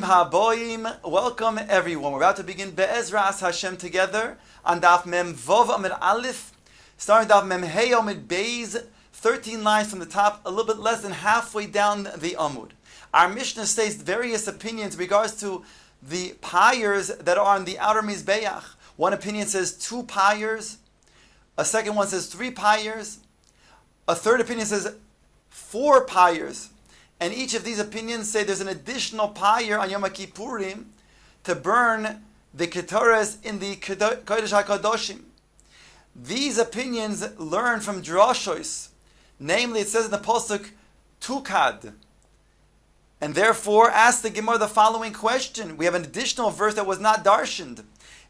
Haboim, welcome everyone. We're about to begin Be'ezras Hashem together on Daf Mem Vov Amid Aleph, starting Daf Mem Hey Amid Beis, 13 lines from the top, a little bit less than halfway down the Amud. Our Mishnah states various opinions in regards to the pyres that are on the outer Mizbeach. One opinion says 2 pyres, a second one says 3 pyres, a third opinion says 4 pyres. And each of these opinions say there's an additional pyre on Yom Kippurim to burn the Ketores in the Kodesh HaKadoshim. These opinions learn from Drashos. Namely, it says in the Pasuk, Tukad. And therefore, ask the Gemara the following question. We have an additional verse that was not darshaned.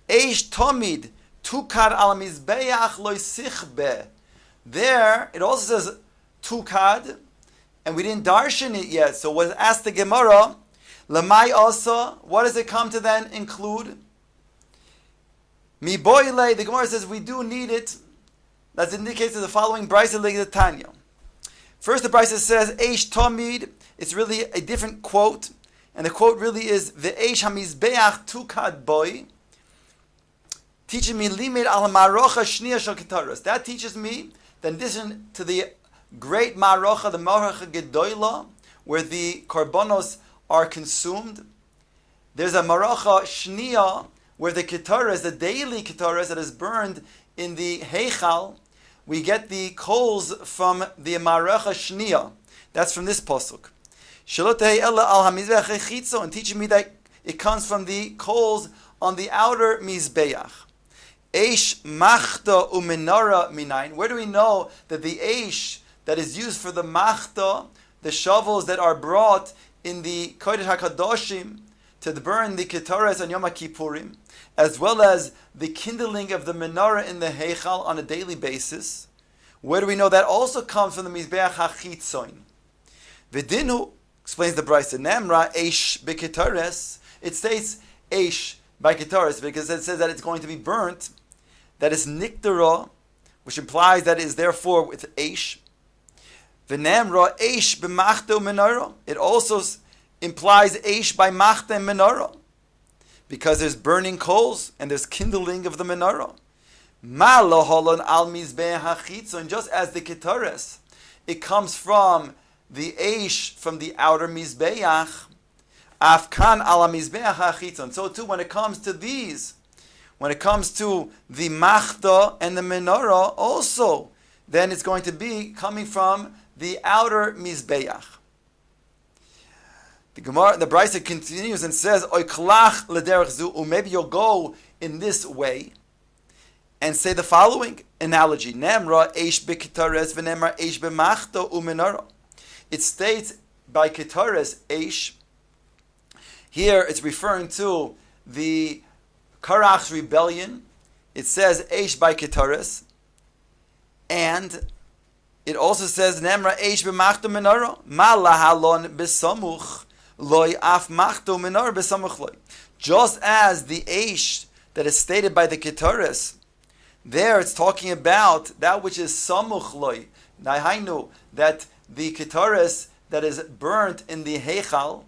Eish Tomid, Tukad al Mizbeach lo sichbe. There, it also says Tukad, and we didn't darshan it yet. So was asked the Gemara, Lamai also, what does it come to then include? Mi boile, the Gemara says we do need it. That indicates the following Brisa Leg Tanya. First, the Brisa says Eish Tomid. It's really a different quote, and the quote really is Ve'eish hamizbeach tukad boy. Teaching me limit al marocha shniya shel ketaros. That teaches me that in addition to the great marocha, the marocha gedoyla, where the korbanos are consumed, there's a marocha shniya where the ketaros, the daily ketaros that is burned in the heichal, we get the coals from the marocha shniya. That's from this pasuk. And teaching me that it comes from the coals on the outer mizbeach. Eish machta umenara minayin. Where do we know that the eish that is used for the machta, the shovels that are brought in the Kodesh HaKadoshim to burn the Ketores on Yom Kippurim, as well as the kindling of the menorah in the Heichal on a daily basis? Where do we know that also comes from the Mizbeach HaChitzoin? V'dinu, explains the Brisa, Nemra eish b'Ketores. It states eish by Ketores because it says that it's going to be burnt. That is niktara, which implies that it is therefore with eish. V'nemra eish b'machta menorah. It also implies eish by machta and menorah, because there's burning coals and there's kindling of the menorah. Ma lo holon al mizbeach hachitzon. Just as the Ketores, it comes from the eish from the outer mizbeach. Afkan ala mizbeach hachitzon. So too, when it comes to these, when it comes to the machta and the menorah, also, then it's going to be coming from the outer mizbeach. The Gemara, the Brisa continues and says, "Oiklach lederech zu." Maybe you'll go in this way and say the following analogy: Nemra eish b'ketares v'nemra eish b'machta u'menorah. It states by Ketores eish. Here it's referring to the Karach's rebellion. It says eish by Ketores, and it also says Nemra eish b'machta menorah. Ma lahalon b'samuch loy af machta menorah b'samuch loy. Just as the eish that is stated by the Ketores, there it's talking about that which is samuch loy. Nahainu, that the Ketores that is burnt in the heichal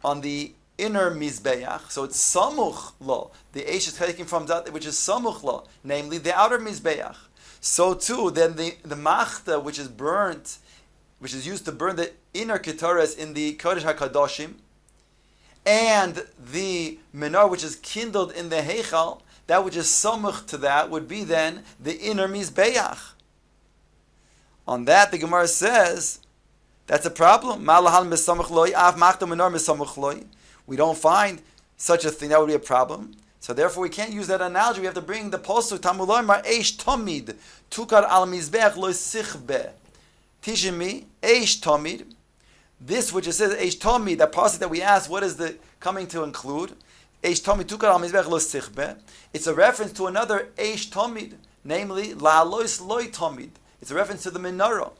on the inner mizbeach, so it's samuch lo. The eish is taken from that which is samuch lo, namely the outer mizbeach. So too, then the machta which is burnt, which is used to burn the inner Ketores in the Kodesh HaKadoshim, and the menorah which is kindled in the heichal, that which is samuch to that would be then the inner mizbeach. On that, the Gemara says, that's a problem. We don't find such a thing. That would be a problem. So therefore, we can't use that analogy. We have to bring the posuk Tamuloymar eish tomid tukar al mizbeach lo sichbe. Teaching me eish tomid. This which it says eish tomid, that posuk that we asked, what is the coming to include? Eish tomid tukar al mizbeach lo sichbe. It's a reference to another eish tomid, namely la lois loy tomid. It's a reference to the menorah.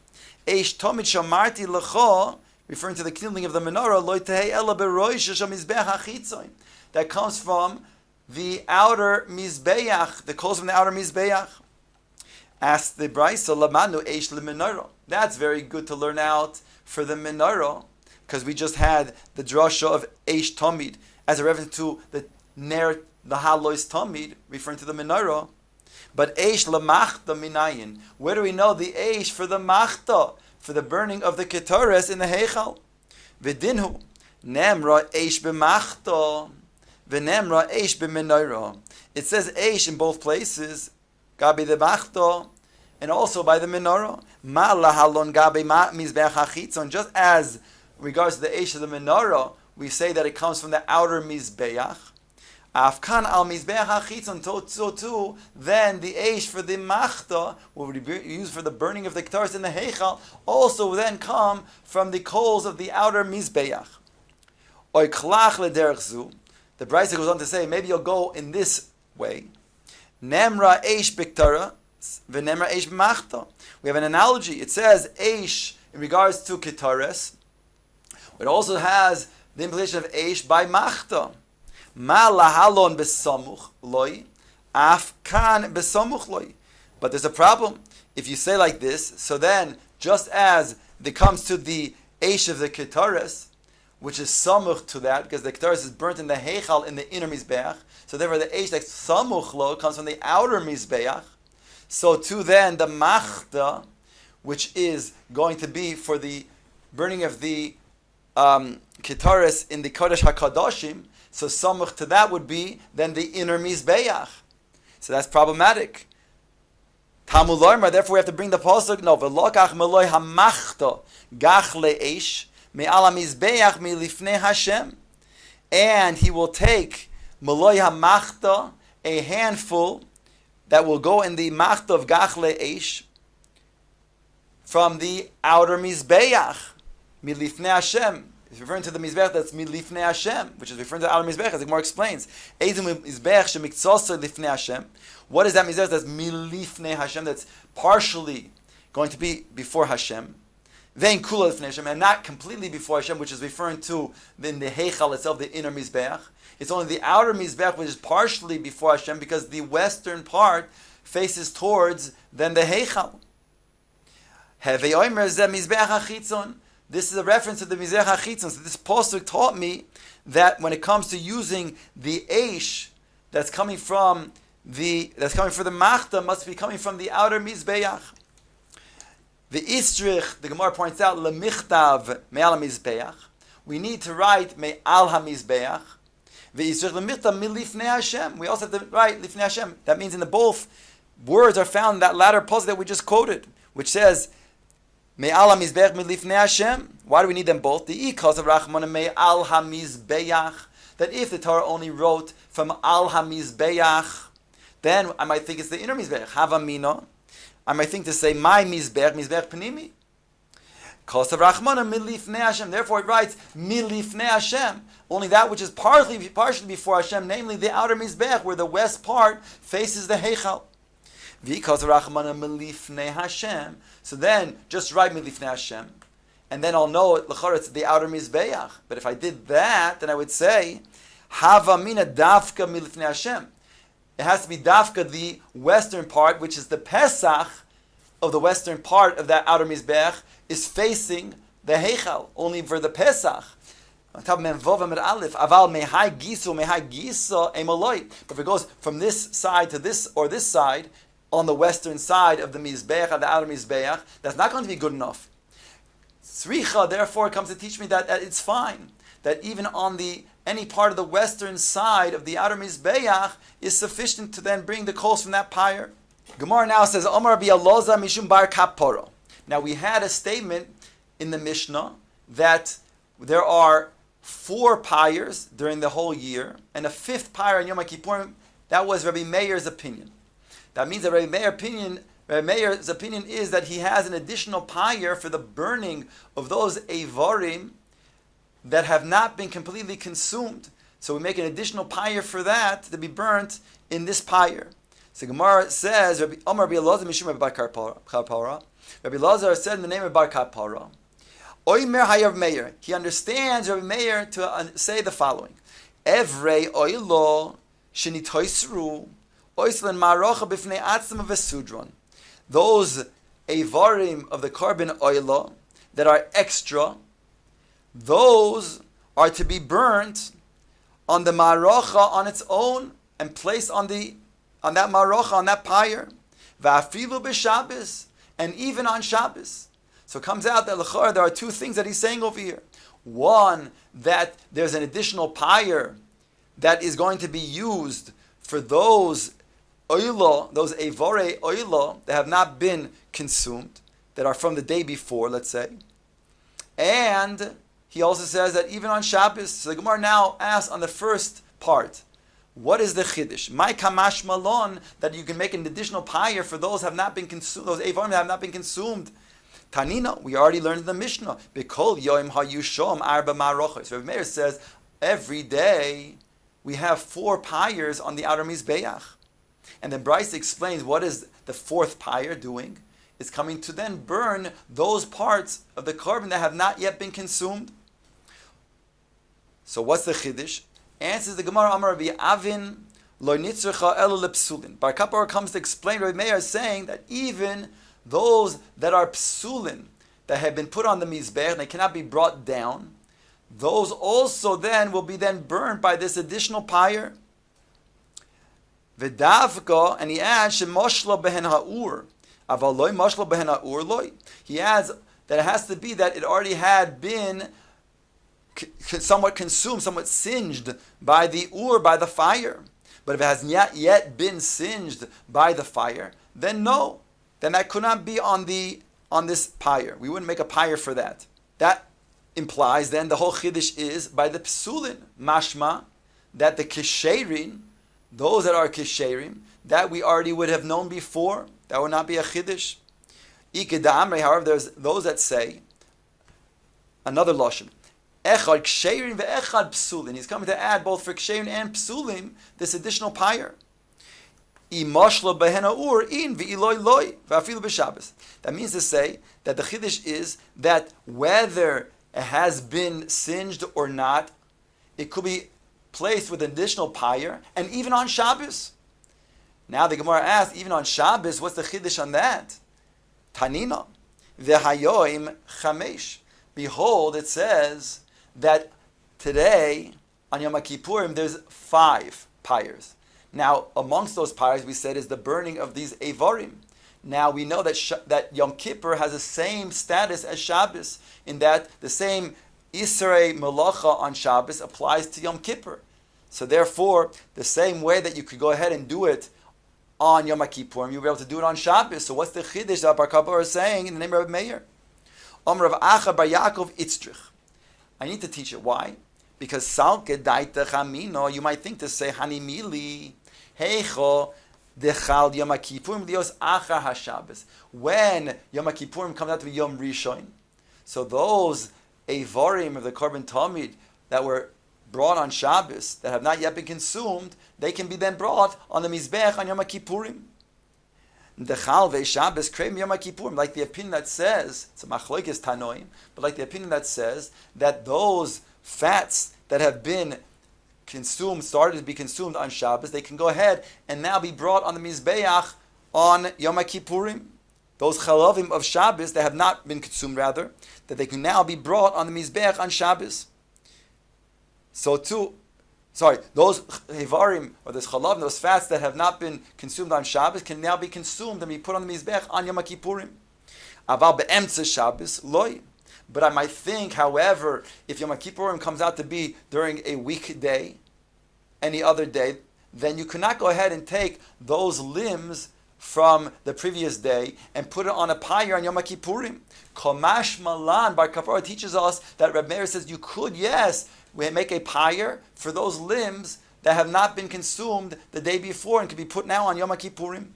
Eish tomid shamarti lecha, referring to the kindling of the menorah, loy tehei ela beroish shamizbeach hachitzon. That comes from the outer mizbeach, the coals from the outer mizbeach. Ask the Brisa, lamanu eish lemenorah. That's very good to learn out for the menorah. because we just had the drasha of Eish Tamid as a reference to the Ner, the Halois Tamid, referring to the menorah. But Eish Lamachta Minayin, where do we know the Eish for the Machta, for the burning of the Ketores in the Heichal? V'dinhu, Nemra Eish b'Machta, v'Nemra Eish b'Menorah. It says Eish in both places, Gabi the Machta, and also by the menorah. Ma lahalon gabe mizbeach hachitzon. Just as regards to the eish of the menorah, we say that it comes from the outer mizbeach. Afkan al mizbeach hachitzon. So too, then the eish for the machta, what would be used for the burning of the ketores in the heichal, also then come from the coals of the outer mizbeach. Oiklach lederech zu. The Brisa goes on to say, maybe you'll go in this way. Nemra eish biktara. We have an analogy. It says Eish in regards to Ketares. It also has the implication of Eish by Machta. Ma lahalon besamuch loy, af kan besamuch loy. But there's a problem. If you say like this, so then just as it comes to the Eish of the Ketares, which is samuch to that, because the Ketares is burnt in the Heichal in the inner Mizbeach, so therefore the Eish that's samuch lo comes from the outer Mizbeach. So too then the machta, which is going to be for the burning of the kitaris in the Kodesh HaKadoshim, so samach to that would be then the inner mizbeach. So that's problematic. Talmud Lomar, therefore we have to bring the pasuk, no, v'lokach meloi hamachta gach le'esh me'al hamizbeach milifnei Hashem. And he will take meloi hamachta, a handful, that will go in the macht of Gachle Eish from the outer Mizbeach, Milifnei Hashem. It's referring to the Mizbeach that's Milifnei Hashem, which is referring to the outer Mizbeach, as the Gemara explains. Eizim Mizbeach shemiktzosa Lifnei Hashem. What is that Mizbeach that's Milifnei Hashem, that's partially going to be before Hashem? Vein Kula Lifnei Hashem, and not completely before Hashem, which is referring to in the Heichal itself, the inner Mizbeach. It's only the outer Mizbeach which is partially before Hashem, because the western part faces towards then the Heichal. This is a reference to the Mizbeach HaChitzon. So this pasuk taught me that when it comes to using the Eish that's coming for the Machta, must be coming from the outer Mizbeach. The Istrich, the Gemara points out, Lemichtav Me'al HaMizbeach. We need to write Me'al HaMizbeach. We also have to write Lifnei Hashem. That means in the both words are found in that latter pasuk that we just quoted, which says Me'al HaMizbeach Milifnei Hashem. Why do we need them both? The ikas of Rachman Me'al HaMizbeach. That if the Torah only wrote from Al HaMizbeach, then I might think it's the inner Mizbeach. Havamina. I might think to say my Mizbeach Panimi. Kosav Rachmana milifnei Hashem. Therefore, it writes milifnei Hashem. Only that which is partially before Hashem, namely the outer mizbech, where the west part faces the heichal. V'kosav Rachmana milifnei Hashem. So then, just write milifnei Hashem, and then I'll know it's the outer mizbeach. But if I did that, then I would say hava mina dafka milifnei Hashem. It has to be dafka, the western part, which is the Pesach of the western part of that outer mizbech, is facing the Heichal, only for the Pesach. But if it goes from this side to this, or this side, on the western side of the Mizbeach, of the outer Mizbeach, that's not going to be good enough. Tzricha, therefore, comes to teach me that it's fine, that even on any part of the western side of the outer Mizbeach is sufficient to then bring the coals from that pyre. Gemara now says, Omar bi Aloza mishum bar kaporo. Now we had a statement in the Mishnah that there are 4 pyres during the whole year, and a 5th pyre in Yom Kippurim. That was Rabbi Meir's opinion. That means that Rabbi Meir's opinion is that he has an additional pyre for the burning of those Eivarim that have not been completely consumed. So we make an additional pyre for that to be burnt in this pyre. So Gemara says, Rabbi Omar bi Elazar mishum Rabbi Bar Kapara. Rabbi Elazar said in the name of Bar Kapara, Oimer Hayav Meir. He understands Rabbi Meir to say the following: Evrei oilo shenitoisru oislen marocha b'fnei atzma v'sudron. Those Eivarim of the carbon oilo that are extra, those are to be burnt on the marocha on its own and placed on that marocha, on that pyre. Va'afilu b'Shabbos, and even on Shabbos. So it comes out that l'chor, there are two things that he's saying over here. One, that there's an additional pyre that is going to be used for those oila, those evore oila that have not been consumed, that are from the day before, let's say. And he also says that even on Shabbos, so the Gemara now asks on the first part, what is the chiddush? My kamash malon, that you can make an additional pyre for those have not been consumed, those evarim that have not been consumed. Tanina, we already learned in the Mishnah. Bekol yoim hayushom arba marochos. Rabbi Meir says every day we have 4 pyres on the outer mizbeach, and then Bryce explains what is the 4th pyre doing. It's coming to then burn those parts of the carbon that have not yet been consumed. So what's the chiddush? Answers the Gemara Amar Rabbi Avin lo nitzrecha elo lepsulin. Bar Kapor comes to explain Rabbi Meir saying that even those that are psulin, that have been put on the mizbech and they cannot be brought down, those also then will be then burned by this additional pyre. V'davka, and he adds shemoshlo behen ha'ur, aval loy moshlo behen ha'ur loy. He adds that it has to be that it already had been somewhat consumed, somewhat singed by the ur, by the fire. But if it has not yet been singed by the fire, then no, then that could not be on this pyre. We wouldn't make a pyre for that. That implies then the whole chiddush is by the psulin, mashma, that the kisherin, those that are kisherim, that we already would have known before, that would not be a chiddush. Ikedamre, however, there's those that say another lashon. Echad ksherim ve'echad psulin. He's coming to add both for ksherim and psulim this additional pyre. Imashlo behena ur in ve'iloy loy va'afilu b'Shabbos. That means to say that the chiddush is that whether it has been singed or not, it could be placed with an additional pyre, and even on Shabbos. Now the Gemara asks, even on Shabbos, what's the chiddush on that? Tanina v'hayoim chamesh. Behold, it says that today, on Yom Kippurim, there's 5 pyres. Now, amongst those pyres, we said, is the burning of these evarim. Now, we know that Yom Kippur has the same status as Shabbos, in that the same Isrei Melacha on Shabbos applies to Yom Kippur. So therefore, the same way that you could go ahead and do it on Yom Kippurim, you'll be able to do it on Shabbos. So what's the chiddush that Bar Kapor is saying in the name of Rabbi Meir? Omer of Acha Bar Yaakov Itzrich. I need to teach it. Why? Because Salke Daita Chamino, you might think to say Hanimili Heicho Dechal Yom Kippurim Lios Acha HaShabbos. When Yom Kippurim comes out to be Yom Rishon, so those Evarim of the Korban Talmid that were brought on Shabbos that have not yet been consumed, they can be then brought on the Mizbech on Yom Kippurim. Dechal ve'Shabbos kreim Yom Kippurim, like the opinion that says, it's a machlokes tanoim, but like the opinion that says that those fats that have been consumed, started to be consumed on Shabbos, they can go ahead and now be brought on the Mizbeach on Yom Kippurim. Those chalavim of Shabbos that have not been consumed, rather, that they can now be brought on the Mizbeach on Shabbos. So those hevarim, or those chalavim, those fats that have not been consumed on Shabbos, can now be consumed and be put on the Mizbech on Yom Kippurim. Aval be'emtze Shabbos, loy. But I might think, however, if Yom Kippurim comes out to be during a weekday, any other day, then you cannot go ahead and take those limbs from the previous day and put it on a pyre on Yom Kippurim. Komash Malan Bar Kapor teaches us that Reb Meir says you could, yes, we make a pyre for those limbs that have not been consumed the day before and can be put now on Yom Kippurim.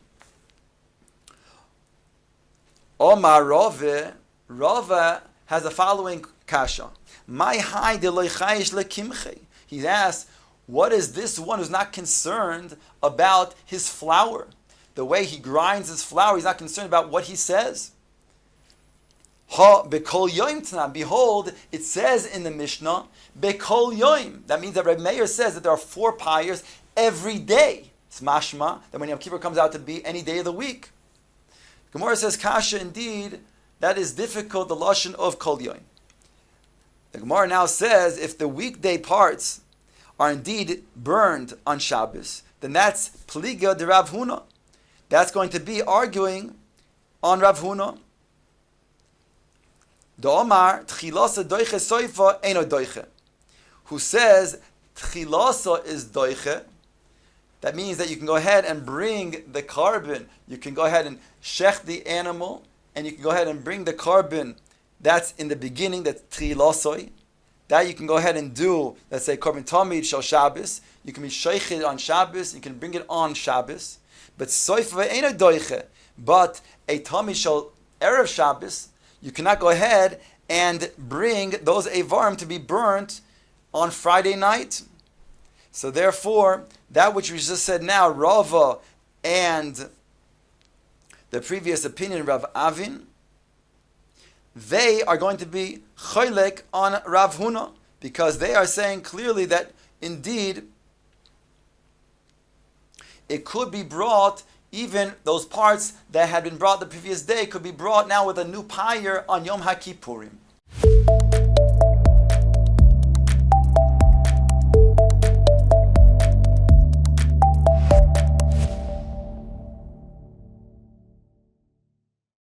Omar Rava has the following kasha. My hai deloy chayish lekimche. He asks, what is this one who's not concerned about his flour? The way he grinds his flour, he's not concerned about what he says. Ha bekol yoim tana. Behold, it says in the Mishnah, bekol yoim. That means that Reb Meir says that there are 4 pyres every day. It's mashma that when Yom Kippur comes out to be any day of the week. Gemara says, kasha, indeed, that is difficult, the lashon of kol yoim. The Gemara now says if the weekday parts are indeed burned on Shabbos, then that's Pliga de Rav Huna. That's going to be arguing on Rav Huna. Do'omar Tchilasa doiche soifa eino doiche. Who says Tchilasa is doiche. That means that you can go ahead and bring the carbon. You can go ahead and shech the animal, and you can go ahead and bring the carbon. That's in the beginning, that's Tchilasoi. That you can go ahead and do, let's say, Korban Tamid Shal Shabbos. You can be Sheichid on Shabbos, you can bring it on Shabbos. But Soifa Eino Doiche. But a Tamid Shal Erev Shabbos, you cannot go ahead and bring those Avarim to be burnt on Friday night. So therefore, that which we just said now, Rava and the previous opinion, Rav Avin, they are going to be choylek on Rav Huna, because they are saying clearly that indeed it could be brought, even those parts that had been brought the previous day could be brought now with a new pyre on Yom HaKippurim.